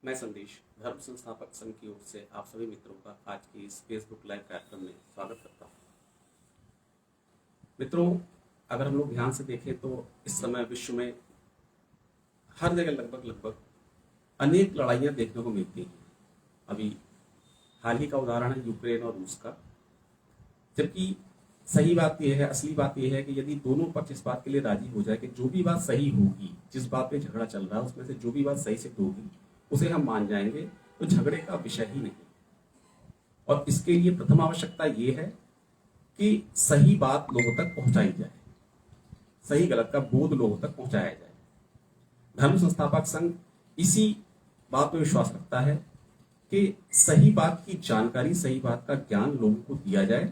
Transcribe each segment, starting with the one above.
मैं संदेश धर्म संस्थापक संघ की ओर से आप सभी मित्रों का आज की इस फेसबुक लाइव कार्यक्रम में स्वागत करता हूँ। मित्रों, अगर हम लोग ध्यान से देखें तो इस समय विश्व में हर जगह लगभग अनेक लड़ाइयाँ देखने को मिलती हैं। अभी हाल ही का उदाहरण है यूक्रेन और रूस का। जबकि सही बात यह है, असली बात यह है कि यदि दोनों पक्ष इस बात के लिए राजी हो जाए कि जो भी बात सही होगी, जिस बात पे झगड़ा चल रहा है उसमें से जो भी बात सही सिद्ध होगी उसे हम मान जाएंगे, तो झगड़े का विषय ही नहीं। और इसके लिए प्रथम आवश्यकता यह है कि सही बात लोगों तक पहुंचाई जाए, सही गलत का बोध लोगों तक पहुंचाया जाए। धर्म संस्थापक संघ इसी बात पर विश्वास रखता है कि सही बात की जानकारी, सही बात का ज्ञान लोगों को दिया जाए।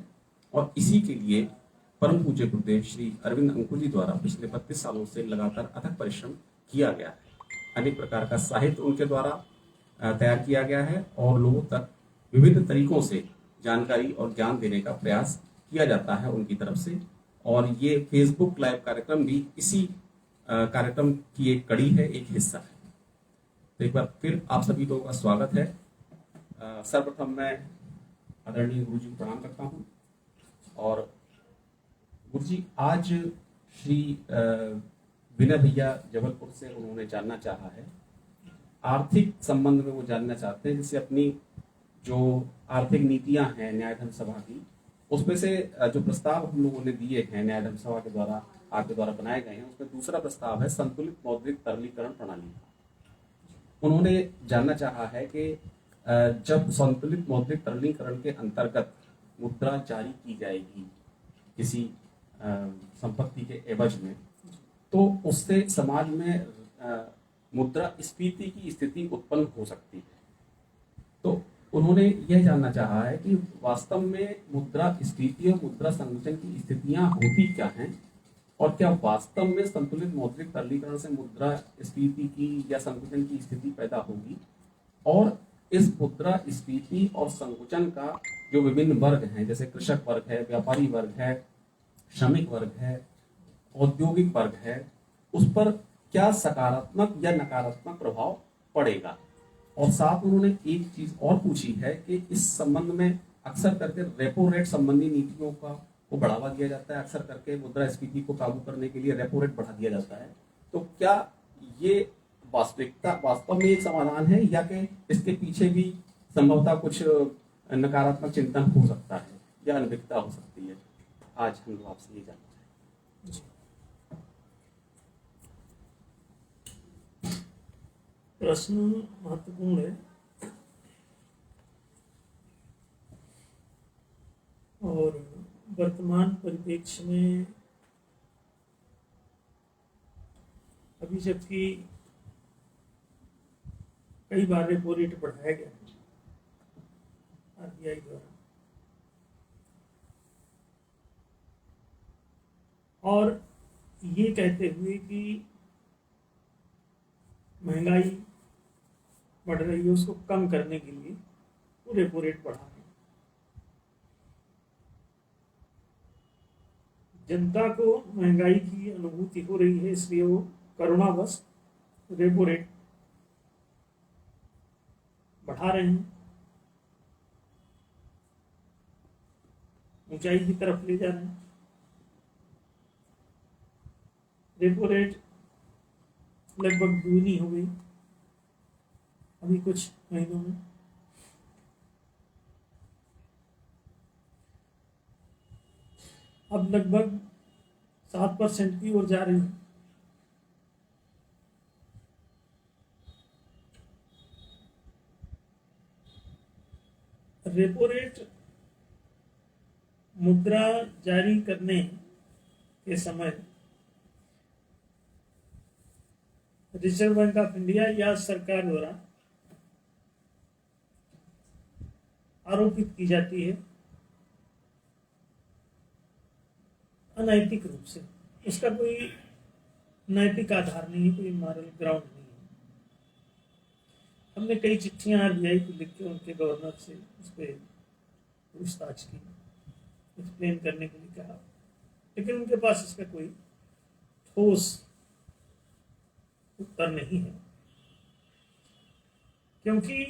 और इसी के लिए परम पूज्य गुरुदेव श्री अरविंद अंकुर जी द्वारा पिछले 32 सालों से लगातार अथक परिश्रम किया गया है। अनेक प्रकार का साहित्य उनके द्वारा तैयार किया गया है और लोगों तक विविध तरीकों से जानकारी और ज्ञान देने का प्रयास किया जाता है उनकी तरफ से। और ये फेसबुक लाइव कार्यक्रम भी इसी कार्यक्रम की एक कड़ी है, एक हिस्सा है। तो एक बार फिर आप सभी लोगों का स्वागत है। सर्वप्रथम मैं आदरणीय गुरु जी को प्रणाम करता हूँ। और गुरु जी, आज श्री विनय भैया जबलपुर से उन्होंने जानना चाहा है, आर्थिक संबंध में वो जानना चाहते हैं, जिससे अपनी जो आर्थिक नीतियां हैं न्याय धर्म सभा की, उसमें से जो प्रस्ताव हम लोगों ने दिए हैं न्याय धर्म सभा के द्वारा, आपके द्वारा बनाए गए हैं, उसमें दूसरा प्रस्ताव है संतुलित मौद्रिक तरलीकरण प्रणाली। उन्होंने जानना चाहा है कि जब संतुलित मौद्रिक तरलीकरण के अंतर्गत मुद्रा जारी की जाएगी किसी संपत्ति के एवज में, तो उससे समाज में मुद्रा स्फीति की स्थिति उत्पन्न हो सकती है। तो उन्होंने यह जानना चाहा है कि वास्तव में मुद्रा स्फीति और मुद्रा संकुचन की स्थितियां होती क्या हैं, और क्या वास्तव में संतुलित मौद्रिक तरलीकरण से मुद्रा स्फीति की या संकुचन की स्थिति पैदा होगी, और इस मुद्रा स्फीति और संकुचन का जो विभिन्न वर्ग हैं, जैसे कृषक वर्ग है, व्यापारी वर्ग है, श्रमिक वर्ग है, औद्योगिक वर्ग है, उस पर क्या सकारात्मक या नकारात्मक प्रभाव पड़ेगा। और साथ उन्होंने एक चीज और पूछी है कि इस संबंध में अक्सर करके रेपो रेट संबंधी नीतियों का को बढ़ावा दिया जाता है। अक्सर करके मुद्रास्फीति को काबू करने के लिए रेपो रेट बढ़ा दिया जाता है। तो क्या ये वास्तव में एक समाधान है, या कि इसके पीछे भी संभवतः कुछ नकारात्मक चिंतन हो सकता है या अनभिज्ञता हो सकती है? आज हम लोग आपसे ये जानना चाहेंगे। प्रश्न महत्वपूर्ण है और वर्तमान परिप्रेक्ष्य में अभी जबकि कई बार रेपो रेट बढ़ाया गया है आरबीआई द्वारा, और ये कहते हुए कि महंगाई बढ़ रही है, उसको कम करने के लिए वो रेपो रेट बढ़ा रहे हैं। जनता को महंगाई की अनुभूति हो रही है, इसलिए वो करुणावश रेपो रेट बढ़ा रहे हैं, ऊंचाई की तरफ ले जा रहे हैं। रेपो रेट लगभग दुगनी हो गई अभी कुछ महीनों में। अब लगभग 7% की ओर जा रही है। रेपो रेट मुद्रा जारी करने के समय रिजर्व बैंक ऑफ इंडिया या सरकार द्वारा आरोपित की जाती है अनैतिक रूप से। उसका कोई नैतिक आधार नहीं है, कोई मॉरल ग्राउंड नहीं है। हमने कई चिट्ठियां आरबीआई को लिख के उनके गवर्नर से उस पर पूछताछ की, एक्सप्लेन करने के लिए कहा, लेकिन उनके पास इसका कोई ठोस उत्तर नहीं है। क्योंकि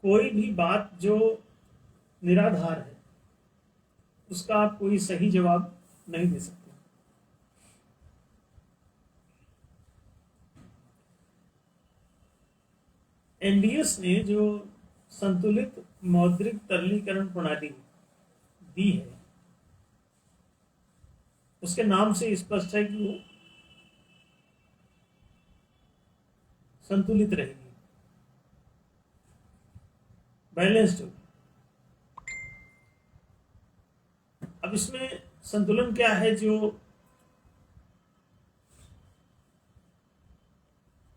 कोई भी बात जो निराधार है उसका आप कोई सही जवाब नहीं दे सकते। एनडीएस ने जो संतुलित मौद्रिक तरलीकरण प्रणाली दी है उसके नाम से स्पष्ट है कि वो संतुलित रहेगी, बैलेंस्ड होगी। अब इसमें संतुलन क्या है जो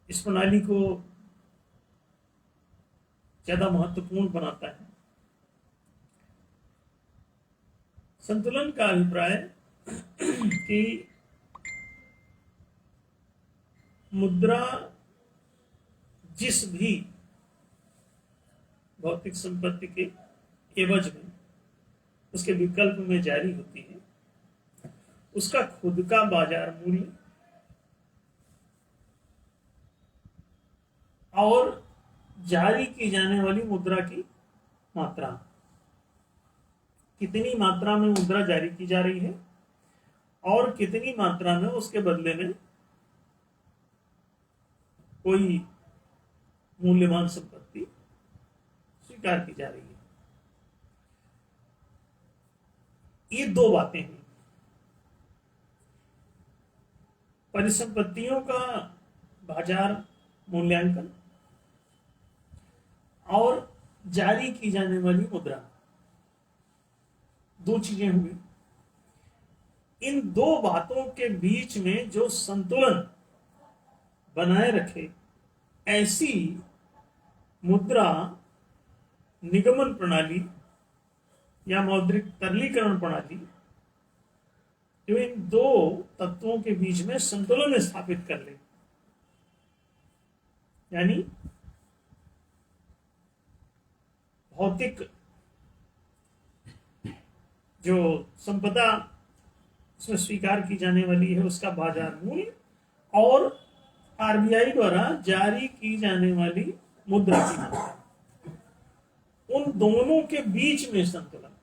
इस प्रणाली को ज्यादा महत्वपूर्ण बनाता है? संतुलन का अभिप्राय कि मुद्रा जिस भी भौतिक संपत्ति के एवज में उसके विकल्प में जारी होती है उसका खुद का बाजार मूल्य और जारी की जाने वाली मुद्रा की मात्रा, कितनी मात्रा में मुद्रा जारी की जा रही है और कितनी मात्रा में उसके बदले में कोई मूल्यवान संपत्ति स्वीकार की जा रही है। ये दो बातें हैं, परिसंपत्तियों का बाजार मूल्यांकन और जारी की जाने वाली मुद्रा, दो चीजें हुई। इन दो बातों के बीच में जो संतुलन बनाए रखे ऐसी मुद्रा निगमन प्रणाली या मौद्रिक तरलीकरण प्रणाली जो इन दो तत्वों के बीच में संतुलन स्थापित कर ले, यानी भौतिक जो संपदा उसमें स्वीकार की जाने वाली है उसका बाजार मूल्य और आरबीआई द्वारा जारी की जाने वाली मुद्रा की मात्रा, उन दोनों के बीच में संतुलन।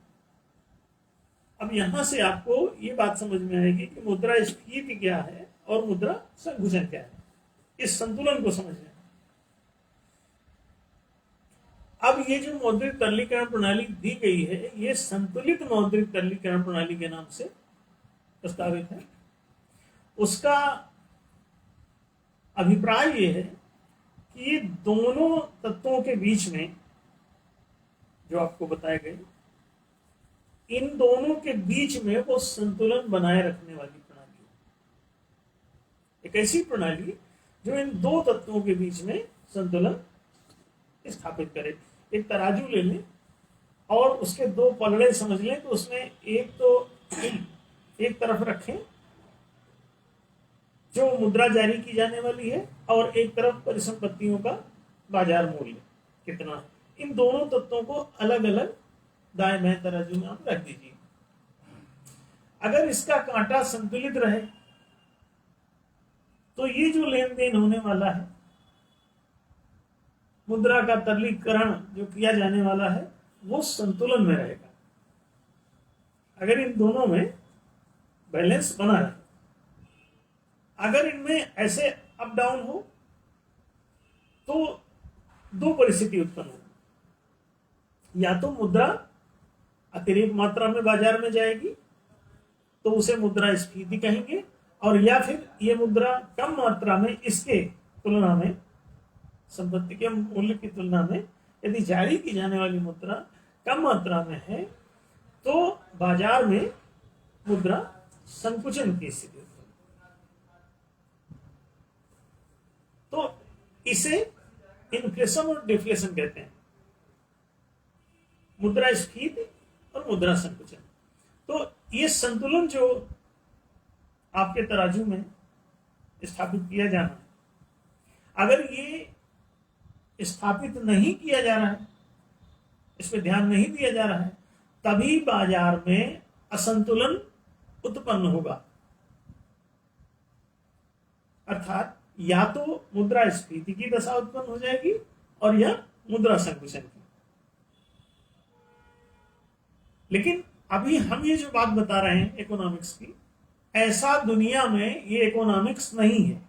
अब यहां से आपको ये बात समझ में आएगी कि मुद्रास्फीति क्या है और मुद्रा संकुचन क्या है, इस संतुलन को समझना। अब ये जो मौद्रिक तरलीकरण प्रणाली दी गई है ये संतुलित मौद्रिक तरलीकरण प्रणाली के नाम से प्रस्तावित है। उसका अभिप्राय ये है कि ये दोनों तत्वों के बीच में जो आपको बताए गए, इन दोनों के बीच में वो संतुलन बनाए रखने वाली प्रणाली है। एक ऐसी प्रणाली जो इन दो तत्वों के बीच में संतुलन स्थापित करे। एक तराजू ले लें और उसके दो पलड़े समझ लें, तो उसमें एक तो एक तरफ रखें जो मुद्रा जारी की जाने वाली है और एक तरफ परिसंपत्तियों का बाजार मूल्य कितना है। इन दोनों तत्वों को अलग अलग दाएं बाएं तराजू में आप रख दीजिए। अगर इसका कांटा संतुलित रहे तो ये जो लेन देन होने वाला है, मुद्रा का तरलीकरण जो किया जाने वाला है, वो संतुलन में रहेगा। अगर इन दोनों में बैलेंस बना रहे, अगर इनमें ऐसे अप डाउन हो तो दो परिस्थिति उत्पन्न होगी। या तो मुद्रा अतिरिक्त मात्रा में बाजार में जाएगी तो उसे मुद्रास्फीति कहेंगे, और या फिर ये मुद्रा कम मात्रा में इसके तुलना में, संपत्ति के मूल्य की तुलना में यदि जारी की जाने वाली मुद्रा कम मात्रा में है तो बाजार में मुद्रा संकुचन की स्थिति होगी। तो इसे इन्फ्लेशन और डिफ्लेशन कहते हैं, मुद्रास्फीति और मुद्रा संकुचन। तो ये संतुलन जो आपके तराजू में स्थापित किया जाना है, अगर ये स्थापित नहीं किया जा रहा है, इस पर ध्यान नहीं दिया जा रहा है, तभी बाजार में असंतुलन उत्पन्न होगा। अर्थात या तो मुद्रा स्फीति की दशा उत्पन्न हो जाएगी और या मुद्रा संकुचन की। लेकिन अभी हम ये जो बात बता रहे हैं इकोनॉमिक्स की, ऐसा दुनिया में ये इकोनॉमिक्स नहीं है।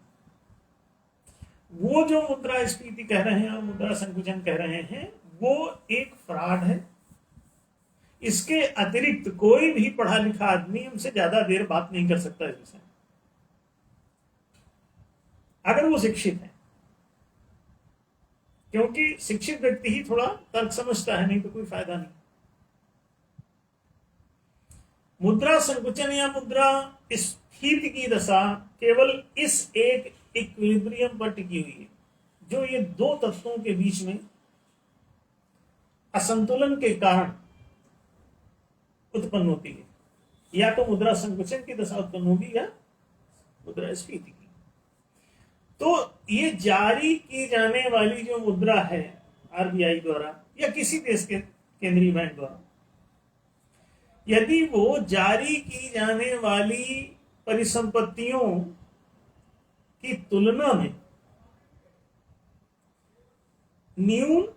वो जो मुद्रा स्फीति कह रहे हैं और मुद्रा संकुचन कह रहे हैं वो एक फ्रॉड है। इसके अतिरिक्त कोई भी पढ़ा लिखा आदमी हमसे ज्यादा देर बात नहीं कर सकता इस विषय में, अगर वो शिक्षित है। क्योंकि शिक्षित व्यक्ति ही थोड़ा तर्क समझता है, नहीं तो कोई फायदा नहीं। मुद्रा संकुचन या मुद्रा स्फीति की दशा केवल इस एक इक्विलिब्रियम पर टिकी हुई है, जो ये दो तत्वों के बीच में असंतुलन के कारण उत्पन्न होती है। या तो मुद्रा संकुचन की दशा उत्पन्न होगी या मुद्रा स्फीति की। तो ये जारी की जाने वाली जो मुद्रा है आरबीआई द्वारा या किसी देश के केंद्रीय बैंक द्वारा, यदि वो जारी की जाने वाली परिसंपत्तियों की तुलना में न्यून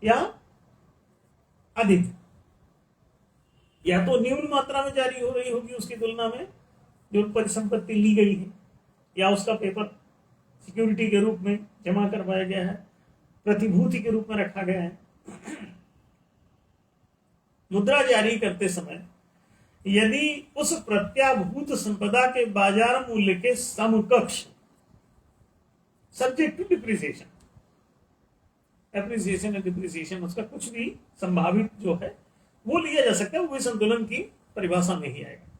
या अधिक, या तो न्यून मात्रा में जारी हो रही होगी उसकी तुलना में जो परिसंपत्ति ली गई है, या उसका पेपर सिक्योरिटी के रूप में जमा करवाया गया है, प्रतिभूति के रूप में रखा गया है। मुद्रा जारी करते समय यदि उस प्रत्याभूत संपदा के बाजार मूल्य के समकक्ष, सब्जेक्ट टू डिप्रिसिएशन, एप्रिसिएशन या डिप्रिसिएशन, उसका कुछ भी संभावित जो है वो लिया जा सकता है, वो संतुलन की परिभाषा में ही आएगा।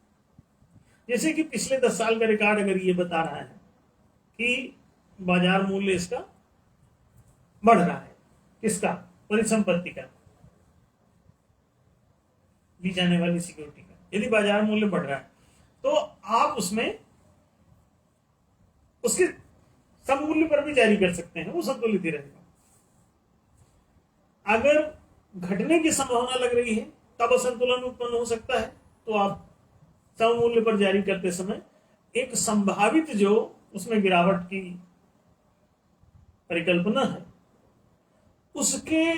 जैसे कि पिछले 10 साल का रिकॉर्ड अगर ये बता रहा है कि बाजार मूल्य इसका बढ़ रहा है, किसका, परिसंपत्ति का, ली जाने वाली सिक्योरिटी का, यदि बाजार मूल्य बढ़ रहा है तो आप उसमें उसके सममूल्य पर भी जारी कर सकते हैं, वो संतुलित ही रहेगा। अगर घटने की संभावना लग रही है तब असंतुलन उत्पन्न हो सकता है, तो आप सममूल्य पर जारी करते समय एक संभावित जो उसमें गिरावट की परिकल्पना है उसके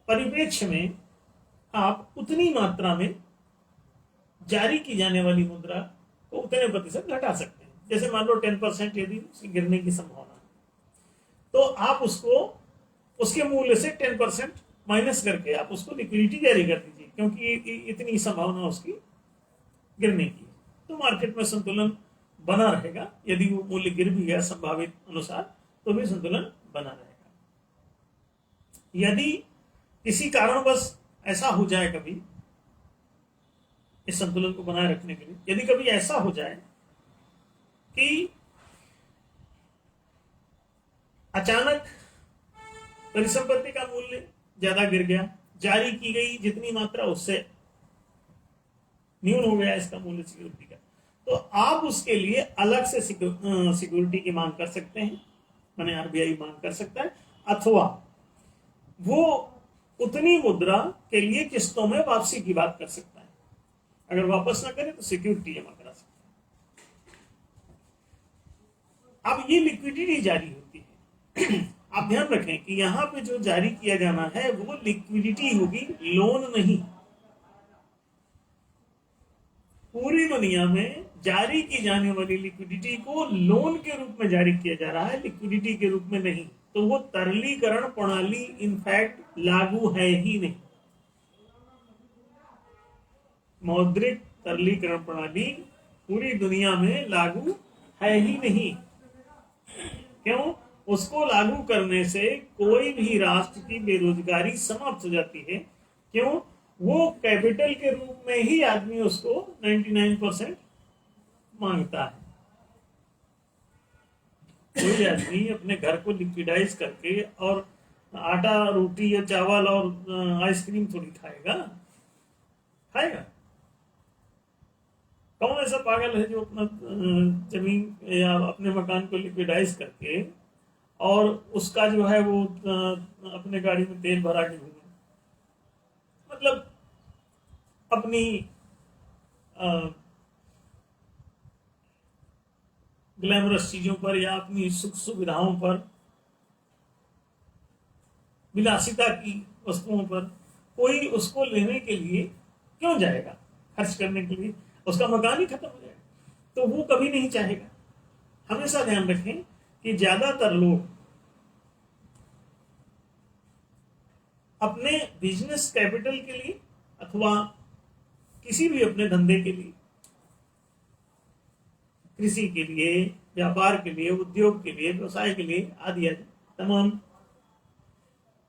परिप्रेक्ष्य में आप उतनी मात्रा में जारी की जाने वाली मुद्रा को उतने प्रतिशत घटा सकते हैं। जैसे मान लो 10% यदि उसकी गिरने की संभावना है तो आप उसको उसके मूल्य से 10% माइनस करके आप उसको लिक्विडिटी जारी कर दीजिए, क्योंकि इतनी संभावना उसकी गिरने की, तो मार्केट में संतुलन बना रहेगा। यदि वो मूल्य गिर भी गया संभावित अनुसार तो भी संतुलन बना रहेगा। यदि किसी कारणवश ऐसा हो जाए, कभी इस संतुलन को बनाए रखने के लिए यदि कभी ऐसा हो जाए कि अचानक परिसंपत्ति का मूल्य ज्यादा गिर गया, जारी की गई जितनी मात्रा उससे न्यून हो गया इसका मूल्य सिक्योरिटी का, तो आप उसके लिए अलग से सिक्योरिटी की मांग कर सकते हैं, माने आरबीआई मांग कर सकता है, अथवा वो उतनी मुद्रा के लिए किस्तों में वापसी की बात कर सकता है। अगर वापस ना करे तो सिक्योरिटी जमा करा सकता है। अब ये लिक्विडिटी जारी होती है। आप ध्यान रखें कि यहां पे जो जारी किया जाना है वो लिक्विडिटी होगी, लोन नहीं। पूरी दुनिया में जारी की जाने वाली लिक्विडिटी को लोन के रूप में जारी किया जा रहा है, लिक्विडिटी के रूप में नहीं। तो वो तरलीकरण प्रणाली इनफैक्ट लागू है ही नहीं। मौद्रिक तरलीकरण प्रणाली पूरी दुनिया में लागू है ही नहीं। क्यों? उसको लागू करने से कोई भी राष्ट्र की बेरोजगारी समाप्त हो जाती है। क्यों? वो कैपिटल के रूप में ही आदमी उसको 99% मांगता है। कोई आदमी अपने घर को लिक्विडाइज करके और आटा, रोटी या चावल और आइसक्रीम थोड़ी खाएगा? खाएगा? कौन ऐसा पागल है जो अपना जमीन या अपने मकान को लिक्विडाइज करके और उसका जो है वो अपने गाड़ी में तेल भरा के घूमे? मतलब अपनी ग्लैमरस चीजों पर या अपनी सुख सुविधाओं पर, विलासिता की वस्तुओं पर कोई उसको लेने के लिए क्यों जाएगा? खर्च करने के लिए उसका मकान ही खत्म हो जाएगा, तो वो कभी नहीं चाहेगा। हमेशा ध्यान रखें कि ज्यादातर लोग अपने बिजनेस कैपिटल के लिए अथवा किसी भी अपने धंधे के लिए, कृषि के लिए, व्यापार के लिए, उद्योग के लिए, व्यवसाय के लिए आदि आदि तमाम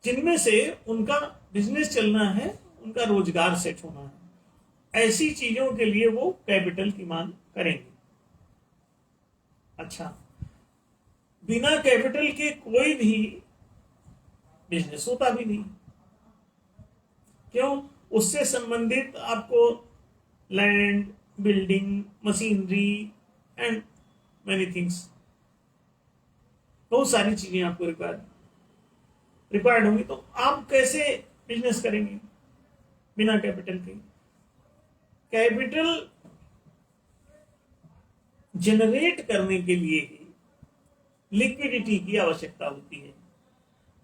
जिनमें से उनका बिजनेस चलना है, उनका रोजगार सेट होना है, ऐसी चीजों के लिए वो कैपिटल की मांग करेंगे। अच्छा, बिना कैपिटल के कोई भी बिजनेस होता भी नहीं। क्यों? उससे संबंधित आपको land, building, machinery and many things, बहुत सारी चीजें आपको रिक्वायर्ड होंगी। तो आप कैसे बिजनेस करेंगे बिना कैपिटल के? कैपिटल जनरेट करने के लिए ही लिक्विडिटी की आवश्यकता होती है।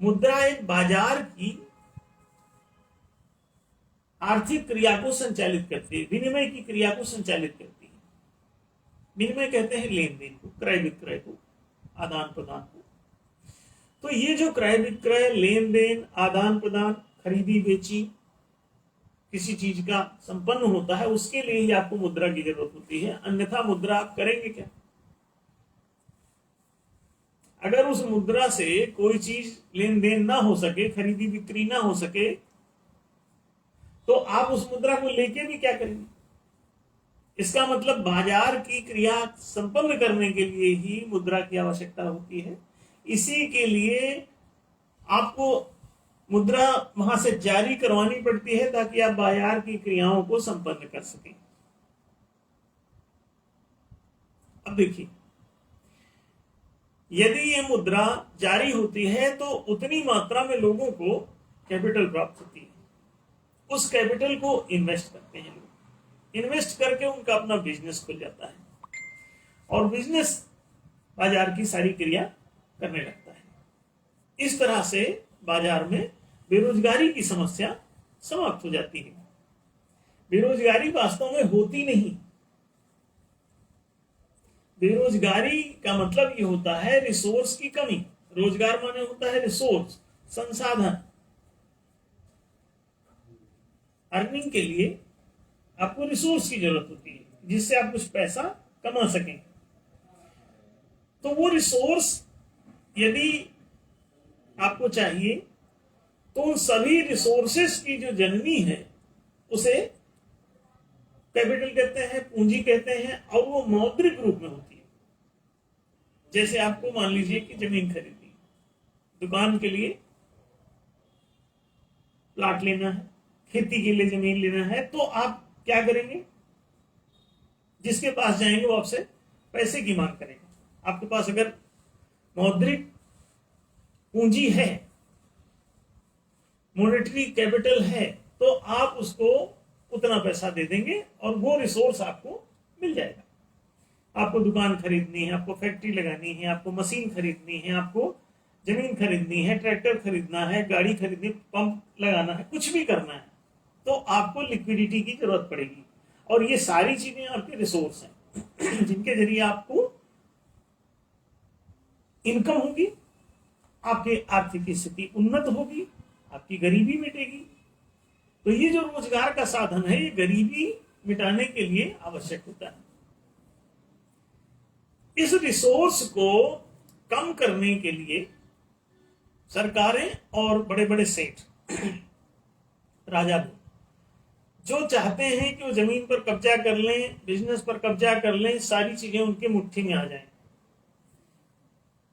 मुद्रा एक बाजार की आर्थिक क्रिया को संचालित करती है, विनिमय की क्रिया को संचालित करती है। विनिमय कहते हैं लेन देन को, क्रय विक्रय को, आदान प्रदान को। तो ये जो क्रय विक्रय, लेन देन, आदान प्रदान, खरीदी बेची किसी चीज का संपन्न होता है, उसके लिए ही आपको मुद्रा की जरूरत होती है। अन्यथा मुद्रा आप करेंगे क्या? अगर उस मुद्रा से कोई चीज लेन देन ना हो सके, खरीदी बिक्री ना हो सके, तो आप उस मुद्रा को लेके भी क्या करेंगे? इसका मतलब बाजार की क्रिया संपन्न करने के लिए ही मुद्रा की आवश्यकता होती है। इसी के लिए आपको मुद्रा वहां से जारी करवानी पड़ती है ताकि आप बाजार की क्रियाओं को संपन्न कर सकें। अब देखिए, यदि ये मुद्रा जारी होती है तो उतनी मात्रा में लोगों को कैपिटल प्राप्त होती है। उस कैपिटल को इन्वेस्ट करते हैं लोग, इन्वेस्ट करके उनका अपना बिजनेस खुल जाता है और बिजनेस बाजार की सारी क्रिया करने लगता है। इस तरह से बाजार में बेरोजगारी की समस्या समाप्त हो जाती है। बेरोजगारी वास्तव में होती नहीं। बेरोजगारी का मतलब ये होता है रिसोर्स की कमी। रोजगार माने होता है रिसोर्स, संसाधन। अर्निंग के लिए आपको रिसोर्स की जरूरत होती है जिससे आप कुछ पैसा कमा सकें। तो वो रिसोर्स यदि आपको चाहिए तो उन सभी रिसोर्सेस की जो जननी है उसे कैपिटल कहते हैं, पूंजी कहते हैं, और वो मौद्रिक रूप में होती है। जैसे आपको मान लीजिए कि जमीन खरीदनी, दुकान के लिए प्लाट लेना है, खेती के लिए जमीन लेना है, तो आप क्या करेंगे? जिसके पास जाएंगे वो आपसे पैसे की मांग करेगा। आपके पास अगर मौद्रिक पूंजी है, मॉनेटरी कैपिटल है, तो आप उसको उतना पैसा दे देंगे और वो रिसोर्स आपको मिल जाएगा। आपको दुकान खरीदनी है, आपको फैक्ट्री लगानी है, आपको मशीन खरीदनी है, आपको जमीन खरीदनी है, ट्रैक्टर खरीदना है, गाड़ी खरीदनी, पंप लगाना है, कुछ भी करना है, तो आपको लिक्विडिटी की जरूरत पड़ेगी। और ये सारी चीजें आपके रिसोर्स हैं जिनके जरिए आपको इनकम होगी, आपकी आर्थिक स्थिति उन्नत होगी, आपकी गरीबी मिटेगी। तो ये जो रोजगार का साधन है, ये गरीबी मिटाने के लिए आवश्यक होता है। इस रिसोर्स को कम करने के लिए सरकारें और बड़े बड़े सेठ, राजा लोग जो चाहते हैं कि वो जमीन पर कब्जा कर लें, बिजनेस पर कब्जा कर लें, सारी चीजें उनके मुट्ठी में आ जाएं,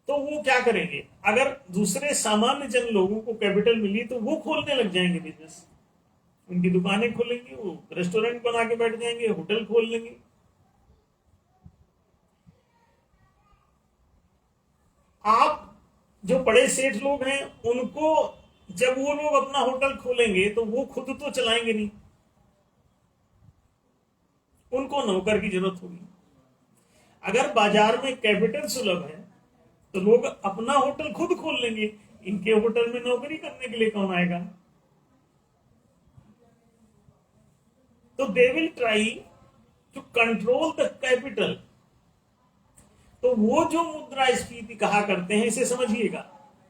तो वो क्या करेंगे? अगर दूसरे सामान्य जन लोगों को कैपिटल मिली तो वो खोलने लग जाएंगे बिजनेस। उनकी दुकानें खोलेंगे, वो रेस्टोरेंट बना के बैठ जाएंगे, होटल खोल लेंगे। आप जो बड़े सेठ लोग हैं उनको जब वो लोग अपना होटल खोलेंगे तो वो खुद तो चलाएंगे नहीं, उनको नौकर की जरूरत होगी। अगर बाजार में कैपिटल सुलभ है तो लोग अपना होटल खुद खोल लेंगे, इनके होटल में नौकरी करने के लिए कौन आएगा? तो they will try to control the capital. तो वो जो मुद्रास्फीति कहा करते हैं, इसे समझिएगा,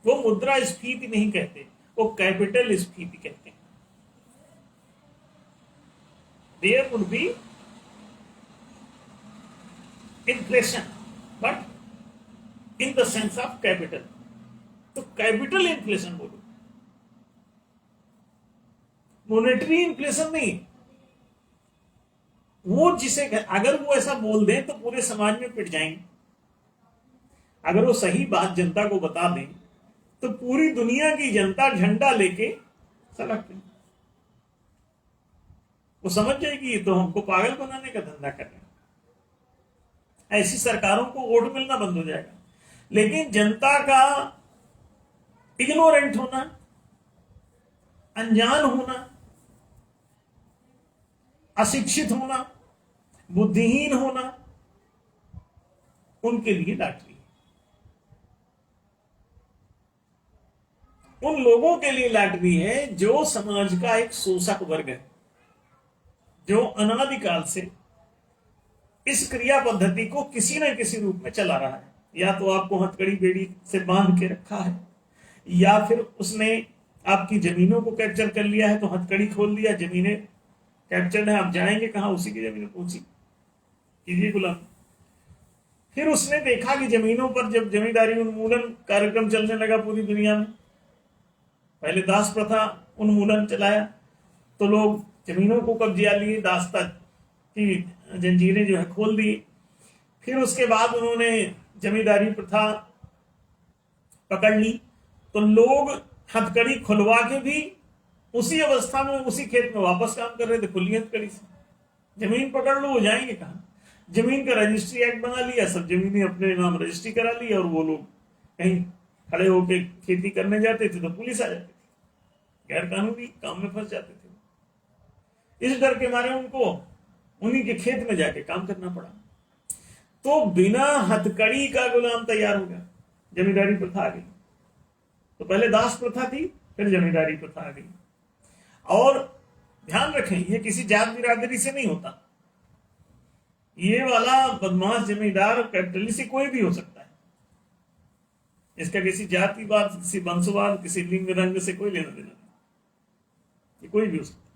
वो मुद्रास्फीति नहीं कहते, वो कैपिटल स्फीति कहते हैं। There would be inflation but in the sense of capital. तो कैपिटल इन्फ्लेशन बोलो, मॉनेटरी इन्फ्लेशन नहीं। वो जिसे अगर वो ऐसा बोल दें तो पूरे समाज में पिट जाएंगे। अगर वो सही बात जनता को बता दें तो पूरी दुनिया की जनता झंडा लेके सड़क पे, वो समझ जाएगी ये तो हमको पागल बनाने का धंधा कर रहे हैं। ऐसी सरकारों को वोट मिलना बंद हो जाएगा। लेकिन जनता का इग्नोरेंट होना, अनजान होना, अशिक्षित होना, बुद्धिहीन होना, उनके लिए लॉटरी है। उन लोगों के लिए लॉटरी है जो समाज का एक शोषक वर्ग है, जो अनादिकाल से इस क्रिया पद्धति को किसी न किसी रूप में चला रहा है। या तो आपको हथकड़ी बेड़ी से बांध के रखा है, या फिर उसने आपकी जमीनों को कैप्चर कर लिया है तो हथकड़ी खोल दिया, जमीनें कैप्चर्ड है, आप जाएंगे कहां? उसी की जमीन पहुंची, कीजिए गुलाम। फिर उसने देखा कि जमीनों पर जब जमींदारी उन्मूलन कार्यक्रम चलने लगा पूरी दुनिया में, पहले दास प्रथा उन्मूलन चलाया तो लोग जमीनों को कब्जा लिए, दासता की जंजीरें जो है खोल दी। फिर उसके बाद उन्होंने जमींदारी प्रथा पकड़ ली तो लोग हथकड़ी खुलवा के भी उसी अवस्था में उसी खेत में वापस काम कर रहे थे, खुली हथकड़ी से। जमीन पकड़ लो, वो जाएंगे कहां? जमीन का रजिस्ट्री एक्ट बना लिया, सब जमीनें अपने नाम रजिस्ट्री करा ली, और वो लोग कहीं खड़े होकर खेती करने जाते थे तो पुलिस आ जाती थी, गैर कानूनी काम में फंस जाते थे। इस डर के मारे उनको उन्हीं के खेत में जाके काम करना पड़ा। तो बिना हथकड़ी का गुलाम तैयार हो गया, जमींदारी प्रथा आ गई। तो पहले दास प्रथा थी, फिर जमींदारी प्रथा आ गई। और ध्यान रखें, ये किसी जात बिरादरी से नहीं होता। ये वाला बदमाश जमींदार कैपिटलिस्ट से कोई भी हो सकता है। इसका किसी जातिवाद, किसी वंशवाद, किसी लिंग रंग से कोई लेना देना नहीं, ये कोई भी हो सकता है।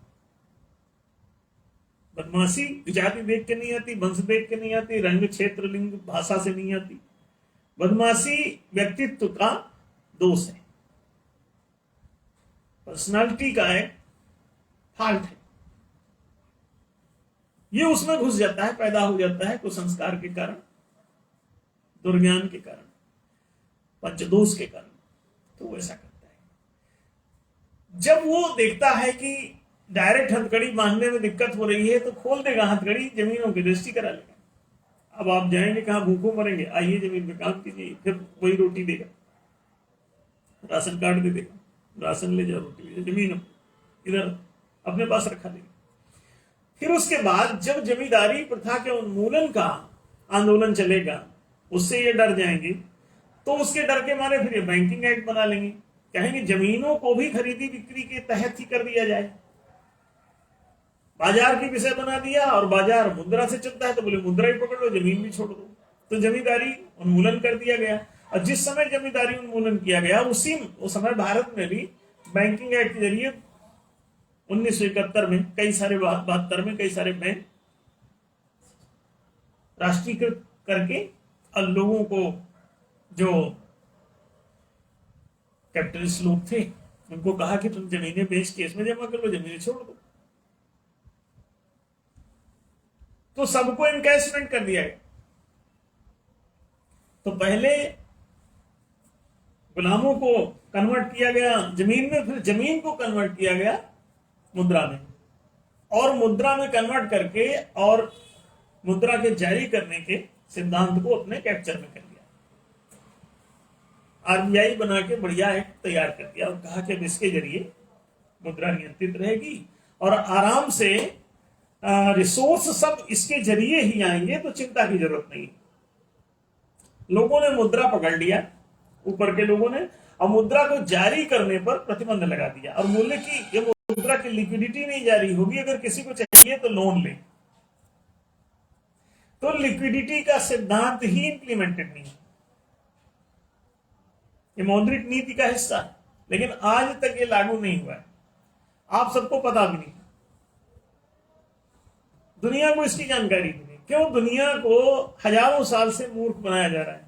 बदमाशी जाति देख के नहीं आती, वंश देख के नहीं आती, रंग, क्षेत्र, लिंग, भाषा से नहीं आती। बदमाशी व्यक्तित्व का दोष है, पर्सनालिटी का एक फॉल्ट है। ये उसमें घुस जाता है, पैदा हो जाता है कुसंस्कार के कारण, दुर्ज्ञान के कारण, पंचदोष के कारण। तो वो ऐसा करता है। जब वो देखता है कि डायरेक्ट हथकड़ी बांधने में दिक्कत हो रही है तो खोल देगा हथकड़ी, जमीनों की रजिस्ट्री करा लेगा। अब आप जाएंगे कहां? भूखों मरेंगे, आइए जमीन पे काम कीजिए। फिर वही रोटी देगा, राशन कार्ड दे देगा, राशन ले जाओ, रोटी ले जाओ, जमीन इधर अपने पास रखा देगा। फिर उसके बाद जब जमींदारी प्रथा के उन्मूलन का आंदोलन चलेगा, उससे ये डर जाएंगे, तो उसके डर के मारे फिर ये बैंकिंग एक्ट बना लेंगे, कहेंगे जमीनों को भी खरीदी बिक्री के तहत ही कर दिया जाए। बाजार की विषय बना दिया, और बाजार मुद्रा से चलता है तो बोले मुद्रा ही पकड़ लो, जमीन भी छोड़ दो। तो जमींदारी उन्मूलन कर दिया गया। और जिस समय जमींदारी उन्मूलन किया गया, उस समय भारत में भी बैंकिंग एक्ट के जरिए 1971 में कई सारे 72 में कई सारे बैंक राष्ट्रीयकृत करके और लोगों को, जो कैपिटलिस्ट लोग थे, उनको कहा कि तुम जमीनें बेच के इसमें जमा कर लो, जमीनें छोड़ दो। तो सबको इनकैशमेंट कर दिया गया। तो पहले गुलामों को कन्वर्ट किया गया जमीन में, फिर जमीन को कन्वर्ट किया गया मुद्रा में, और मुद्रा में कन्वर्ट करके और मुद्रा के जारी करने के सिद्धांत को अपने कैप्चर में कर लिया। आरबीआई बना के बढ़िया एक्ट तैयार कर दिया और कहा कि अब इसके जरिए मुद्रा नियंत्रित रहेगी और आराम से रिसोर्स सब इसके जरिए ही आएंगे, तो चिंता की जरूरत नहीं। लोगों ने मुद्रा पकड़ लिया, ऊपर के लोगों ने, और मुद्रा को जारी करने पर प्रतिबंध लगा दिया और बोले कि ये मुद्रा की लिक्विडिटी नहीं जारी होगी, अगर किसी को चाहिए तो लोन ले। तो लिक्विडिटी का सिद्धांत ही इंप्लीमेंटेड नहीं है, ये मौद्रिक नीति का हिस्सा है, लेकिन आज तक ये लागू नहीं हुआ है, आप सबको पता भी नहीं, दुनिया को इसकी जानकारी भी नहीं। क्यों? दुनिया को हजारों साल से मूर्ख बनाया जा रहा है,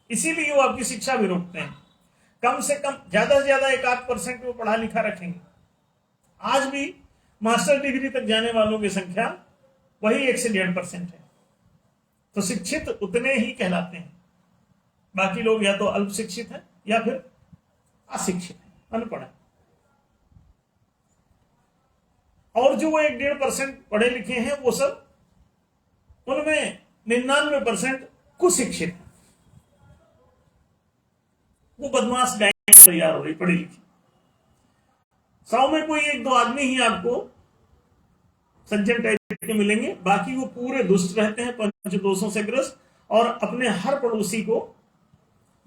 इसीलिए वो आपकी शिक्षा भी रोकते हैं। कम से कम, ज्यादा से ज्यादा 1-8% वो पढ़ा लिखा रखेंगे। आज भी मास्टर डिग्री तक जाने वालों की संख्या वही 1 से 1.5% है। तो शिक्षित उतने ही कहलाते हैं, बाकी लोग या तो अल्प शिक्षित हैं या फिर अशिक्षित हैं, अनपढ़ हैं। और जो वो 1-1.5% पढ़े लिखे हैं, वो सब, उनमें 99% कुशिक्षित हैं। वो बदमाश गैंग तैयार हो रही पढ़ी लिखी। 100 में कोई 1-2 आदमी ही आपको सज्जन टाइप के मिलेंगे, बाकी वो पूरे दुष्ट रहते हैं, पंचदोषों से ग्रस्त, और अपने हर पड़ोसी को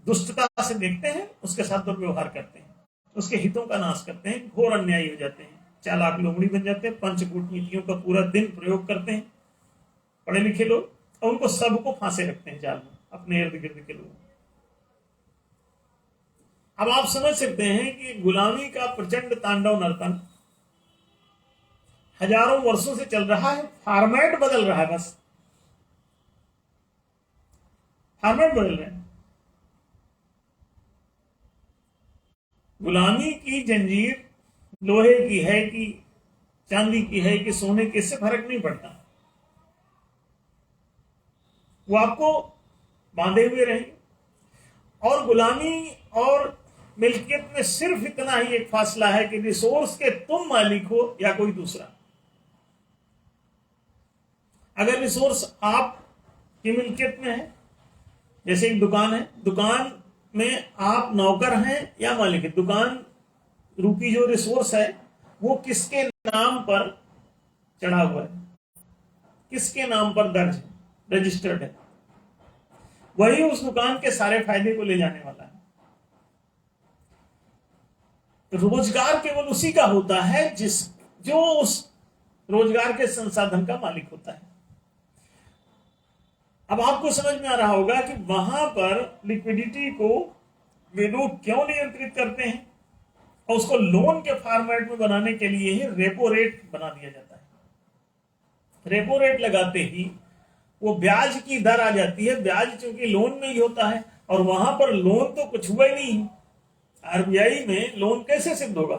दुष्टता से देखते हैं, उसके साथ दुर्व्यवहार करते हैं, उसके हितों का नाश करते हैं, घोर अन्यायी हो जाते हैं, चालाक लोमड़ी बन जाते हैं, पंच कूटनीतियों का पूरा दिन प्रयोग करते हैं पढ़े लिखे लोग, और उनको सबको फांसे रखते हैं जाल में, अपने इर्द गिर्द के लोग। अब आप समझ सकते हैं कि गुलामी का प्रचंड तांडव नर्तन हजारों वर्षों से चल रहा है, फॉर्मेट बदल रहा है, बस फॉर्मेट बदल रहे हैं। गुलामी की जंजीर लोहे की है कि चांदी की है कि सोने की, इससे फर्क नहीं पड़ता, वो आपको बांधे हुए रहेंगे। और गुलामी और मिल्कियत में सिर्फ इतना ही एक फासला है कि रिसोर्स के तुम मालिक हो या कोई दूसरा। अगर रिसोर्स आपकी मिल्कियत में है, जैसे एक दुकान है, दुकान में आप नौकर हैं या मालिक है, दुकान रूपी जो रिसोर्स है वो किसके नाम पर चढ़ा हुआ है, किसके नाम पर दर्ज है, रजिस्टर्ड है, वही उस दुकान के सारे फायदे को ले जाने वाला है। रोजगार केवल उसी का होता है जो उस रोजगार के संसाधन का मालिक होता है। अब आपको समझ में आ रहा होगा कि वहां पर लिक्विडिटी को वे लोग क्यों नियंत्रित करते हैं, और उसको लोन के फॉर्मेट में बनाने के लिए ही रेपो रेट बना दिया जाता है। रेपो रेट लगाते ही वो ब्याज की दर आ जाती है, ब्याज चूंकि लोन में ही होता है, और वहां पर लोन तो कुछ हुआ ही नहीं। आरबीआई में लोन कैसे सिद्ध होगा?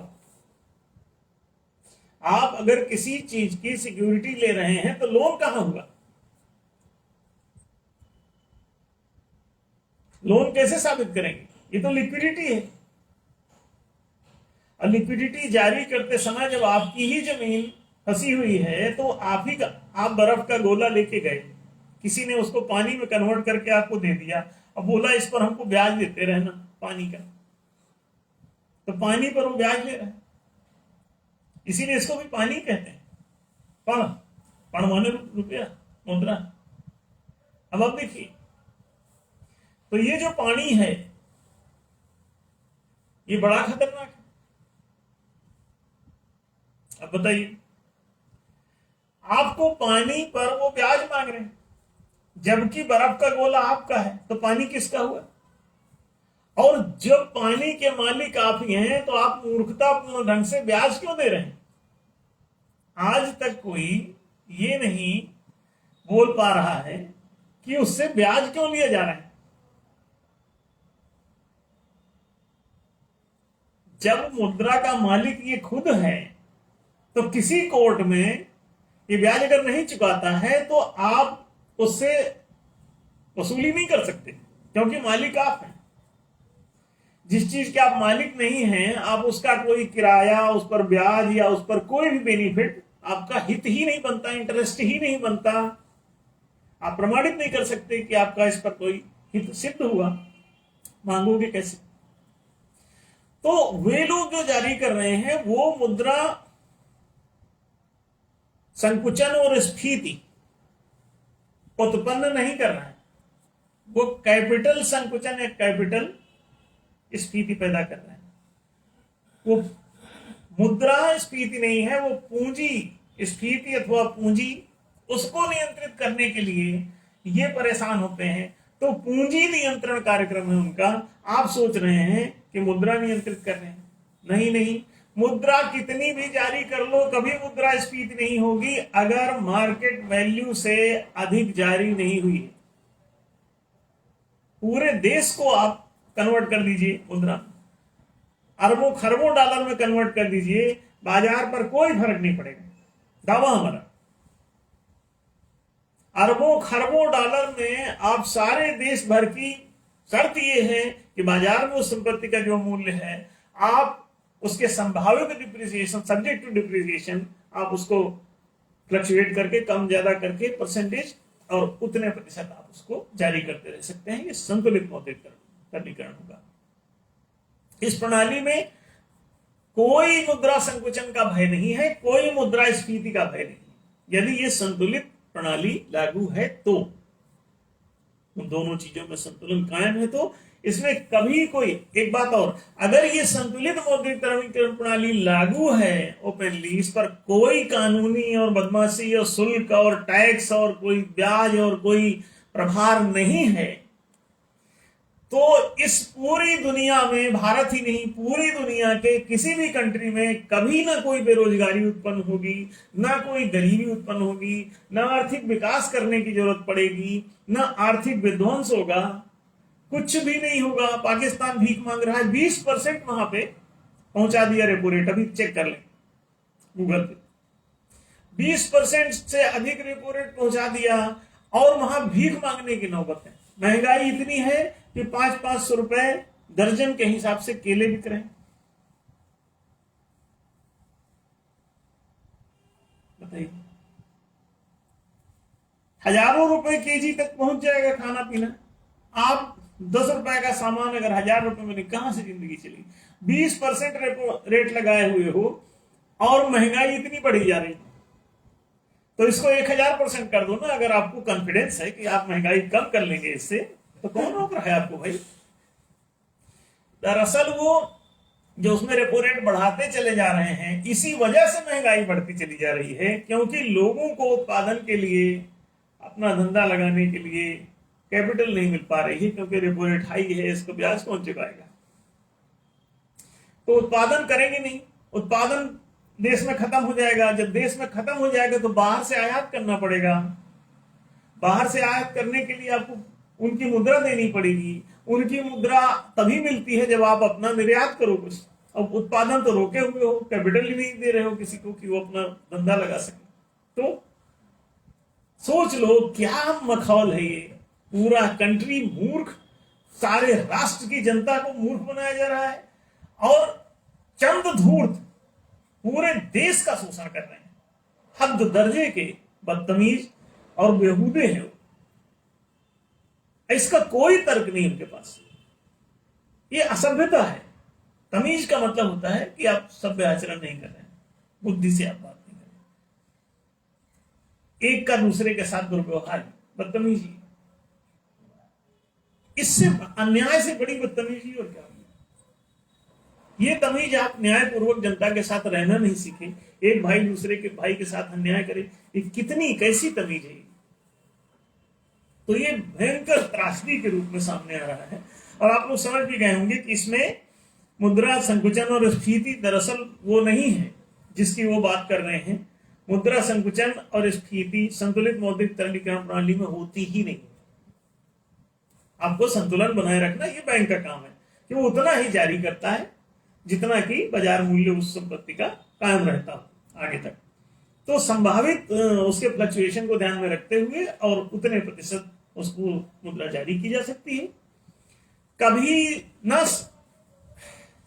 आप अगर किसी चीज की सिक्योरिटी ले रहे हैं तो लोन कहां होगा? लोन कैसे साबित करेंगे? ये तो लिक्विडिटी है, और लिक्विडिटी जारी करते समय जब आपकी ही जमीन फंसी हुई है तो आप बर्फ का गोला लेके गए, किसी ने उसको पानी में कन्वर्ट करके आपको दे दिया और बोला इस पर हमको ब्याज देते रहना पानी का, तो पानी पर वो ब्याज ले रहा है, इसीलिए इसको भी पानी कहते हैं। पण माने रुपया, मुद्रा। अब आप देखिए, तो ये जो पानी है ये बड़ा खतरनाक है। अब बताइए, आपको पानी पर वो ब्याज मांग रहे हैं, जबकि बर्फ का गोला आपका है, तो पानी किसका हुआ? और जब पानी के मालिक आप ही हैं तो आप मूर्खतापूर्ण ढंग से ब्याज क्यों दे रहे हैं? आज तक कोई ये नहीं बोल पा रहा है कि उससे ब्याज क्यों लिया जा रहा है। जब मुद्रा का मालिक ये खुद है तो किसी कोर्ट में ये ब्याज अगर नहीं चुकाता है तो आप उससे वसूली नहीं कर सकते, क्योंकि मालिक आप हैं। जिस चीज के आप मालिक नहीं हैं, आप उसका कोई किराया, उस पर ब्याज या उस पर कोई भी बेनिफिट, आपका हित ही नहीं बनता, इंटरेस्ट ही नहीं बनता, आप प्रमाणित नहीं कर सकते कि आपका इस पर कोई हित सिद्ध हुआ, मांगोगे कैसे? तो वे लोग जो जारी कर रहे हैं वो मुद्रा संकुचन और स्फीति उत्पन्न नहीं कर रहा है, वो कैपिटल संकुचन या कैपिटल स्फीति पैदा कर रहे हैं। वो मुद्रा स्फीति नहीं है, वो पूंजी स्फीति अथवा पूंजी, उसको नियंत्रित करने के लिए ये परेशान होते हैं। तो पूंजी नियंत्रण कार्यक्रम है उनका। आप सोच रहे हैं कि मुद्रा नियंत्रित कर रहे हैं, नहीं नहीं, मुद्रा कितनी भी जारी कर लो कभी मुद्रा स्फीति नहीं होगी अगर मार्केट वैल्यू से अधिक जारी नहीं हुई है। पूरे देश को आप कन्वर्ट कर दीजिए मुद्रा, अरबों खरबों डॉलर में कन्वर्ट कर दीजिए, बाजार पर कोई फर्क नहीं पड़ेगा, दावा हमारा। अरबों खरबों डॉलर में आप सारे देश भर की, शर्त यह है कि बाजार में उस संपत्ति का जो मूल्य है आप उसके संभावित डिप्रिसिएशन, सब्जेक्ट टू डिप्रिसिएशन, आप उसको फ्लक्चुएट करके कम ज्यादा करके परसेंटेज और उतने प्रतिशत आप उसको जारी करते रह सकते हैं। ये संतुलित मौद्रिकरण होगा। इस प्रणाली में कोई मुद्रा संकुचन का भय नहीं है, कोई मुद्रा स्फीति का भय नहीं। यदि ये संतुलित प्रणाली लागू है तो, उन दोनों चीजों में संतुलन कायम है तो इसमें कभी कोई, एक बात और, अगर ये संतुलित मौद्रिकरण प्रणाली लागू है ओपनली, इस पर कोई कानूनी और बदमाशी और शुल्क और टैक्स और कोई ब्याज और कोई प्रभार नहीं है, तो इस पूरी दुनिया में, भारत ही नहीं पूरी दुनिया के किसी भी कंट्री में कभी ना कोई बेरोजगारी उत्पन्न होगी, ना कोई गरीबी उत्पन्न होगी, ना आर्थिक विकास करने की जरूरत पड़ेगी, ना आर्थिक विध्वंस होगा, कुछ भी नहीं होगा। पाकिस्तान भीख मांग रहा है, 20% वहां पे पहुंचा दिया रेपो रेट, अभी चेक कर लें गूगल पे, 20% से अधिक रेपो रेट पहुंचा दिया और वहां भीख मांगने की नौबत है। महंगाई इतनी है कि 500-500 रुपए दर्जन के हिसाब से केले बिक रहे हैं। बताइए, हजारों रुपए केजी तक पहुंच जाएगा खाना पीना। आप 10 रुपए का सामान अगर 1000 रुपए में, कहां से जिंदगी चली। 20% रेपो रेट लगाए हुए हो और महंगाई इतनी बढ़ी जा रही, तो इसको 1000% कर दो ना। अगर आपको कॉन्फिडेंस है कि आप महंगाई कम कर लेंगे इससे, तो कौन रोक रहा है आपको भाई। दरअसल वो जो उसमें रेपो रेट बढ़ाते चले जा रहे हैं, इसी वजह से महंगाई बढ़ती चली जा रही है, क्योंकि लोगों को उत्पादन के लिए, अपना धंधा लगाने के लिए कैपिटल नहीं मिल पा रही है, क्योंकि रेपो रेट हाई है, इसको ब्याज कौन चुकाएगा। तो उत्पादन करेंगे नहीं, उत्पादन देश में खत्म हो जाएगा। जब देश में खत्म हो जाएगा तो बाहर से आयात करना पड़ेगा। बाहर से आयात करने के लिए आपको उनकी मुद्रा देनी पड़ेगी। उनकी मुद्रा तभी मिलती है जब आप अपना निर्यात करो कुछ। अब उत्पादन तो रोके हुए हो, कैपिटल ही नहीं दे रहे हो किसी को कि वो अपना धंधा लगा सके। तो सोच लो क्या मखौल है ये। पूरा कंट्री मूर्ख, सारे राष्ट्र की जनता को मूर्ख बनाया जा रहा है और चंद धूर्त पूरे देश का शोषण कर रहे हैं। हद दर्जे के बदतमीज और बेहूदे हैं वो। इसका कोई तर्क नहीं उनके पास। ये असभ्यता है। तमीज का मतलब होता है कि आप सभ्य आचरण नहीं कर रहे हैं, बुद्धि से आप बात नहीं कर रहे, एक का दूसरे के साथ दुर्व्यवहार, बदतमीजी। इससे अन्याय से बड़ी बदतमीजी और क्या। ये तमीज आप न्यायपूर्वक जनता के साथ रहना नहीं सीखे, एक भाई दूसरे के भाई के साथ अन्याय करे, ये कितनी कैसी तमीज है। तो ये भयंकर त्रासदी के रूप में सामने आ रहा है। और आप लोग समझ भी गए होंगे कि इसमें मुद्रा संकुचन और स्फीति दरअसल वो नहीं है जिसकी वो बात कर रहे हैं। मुद्रा संकुचन और स्फीति संतुलित मौद्रिक तरलीकरण प्रणाली में होती ही नहीं। आपको संतुलन बनाए रखना ये बैंक का काम है कि वो उतना ही जारी करता है जितना कि बाजार मूल्य उस संपत्ति का कायम रहता हो आगे तक। तो संभावित उसके फ्लक्चुएशन को ध्यान में रखते हुए और उतने प्रतिशत उसको मुद्रा जारी की जा सकती है। कभी न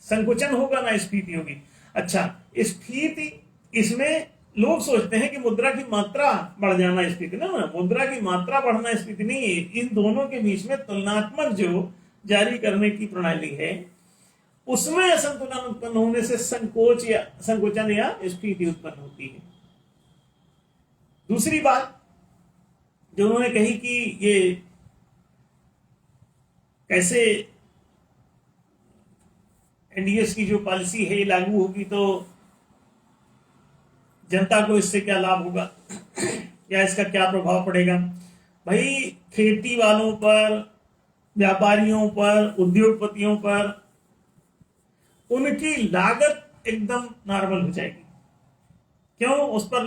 संकुचन होगा ना स्फीति होगी। अच्छा, स्फीति, इसमें लोग सोचते हैं कि मुद्रा की मात्रा बढ़ जाना स्फीति, ना मुद्रा की मात्रा बढ़ना स्फीति नहीं है। इन दोनों के बीच में तुलनात्मक जो जारी करने की प्रणाली है उसमें असंतुलन उत्पन्न होने से संकोचन या स्फीति उत्पन्न होती है। दूसरी बात जो उन्होंने कही कि ये कैसे एनडीएस की जो पॉलिसी है ये लागू होगी तो जनता को इससे क्या लाभ होगा या इसका क्या प्रभाव पड़ेगा। भाई खेती वालों पर, व्यापारियों पर, उद्योगपतियों पर उनकी लागत एकदम नॉर्मल हो जाएगी। क्यों? उस पर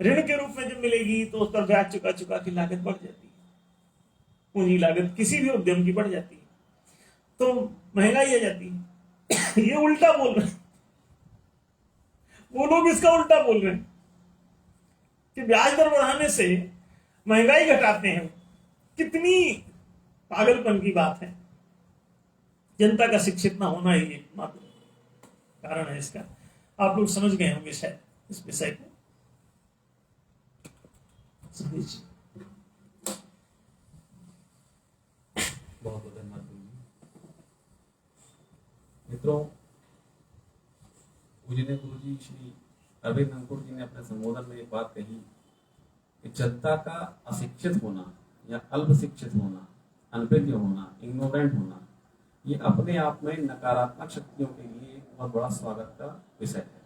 ऋण के रूप में जब मिलेगी तो उस पर ब्याज चुका चुका की लागत बढ़ जाती है, पूंजी लागत किसी भी उद्यम की बढ़ जाती है, तो महंगाई आ जाती है। ये उल्टा बोल रहे हैं, वो लोग इसका उल्टा बोल रहे हैं कि ब्याज दर बढ़ाने से महंगाई घटाते हैं। कितनी पागलपन की बात है। जनता का शिक्षित ना होना ही एकमात्र कारण है इसका। आप लोग समझ गए होंगे शायद इस विषय को। बहुत बहुत धन्यवाद मित्रों। पूजनीय गुरु जी श्री अरविंद अंकुर जी ने अपने संबोधन में एक बात कही कि जनता का अशिक्षित होना या अल्प शिक्षित होना, अनभिज्ञ होना, इग्नोरेंट होना, ये अपने आप में नकारात्मक शक्तियों के लिए एक बहुत बड़ा स्वागत का विषय है।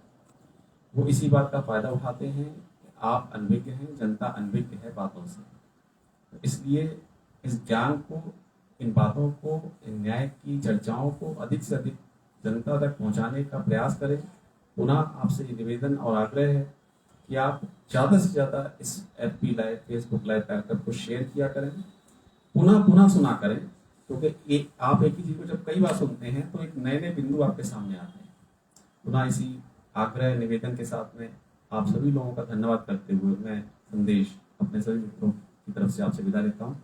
वो इसी बात का फायदा उठाते हैं कि आप अनभिज्ञ हैं, जनता अनभिज्ञ है बातों से। तो इसलिए इस ज्ञान को, इन बातों को, इन न्याय की चर्चाओं को अधिक से अधिक जनता तक पहुंचाने का प्रयास करें। पुनः आपसे निवेदन और आग्रह है कि आप ज़्यादा से ज़्यादा इस FB लाइव, फेसबुक लाइव कार्यक्रम को शेयर किया करें, पुनः पुनः सुना करें, क्योंकि आप एक ही चीज को जब कई बार सुनते हैं तो एक नए नए बिंदु आपके सामने आते हैं। पुनः इसी आग्रह निवेदन के साथ में आप सभी लोगों का धन्यवाद करते हुए मैं संदेश अपने सभी मित्रों की तरफ से आपसे विदा लेता हूँ।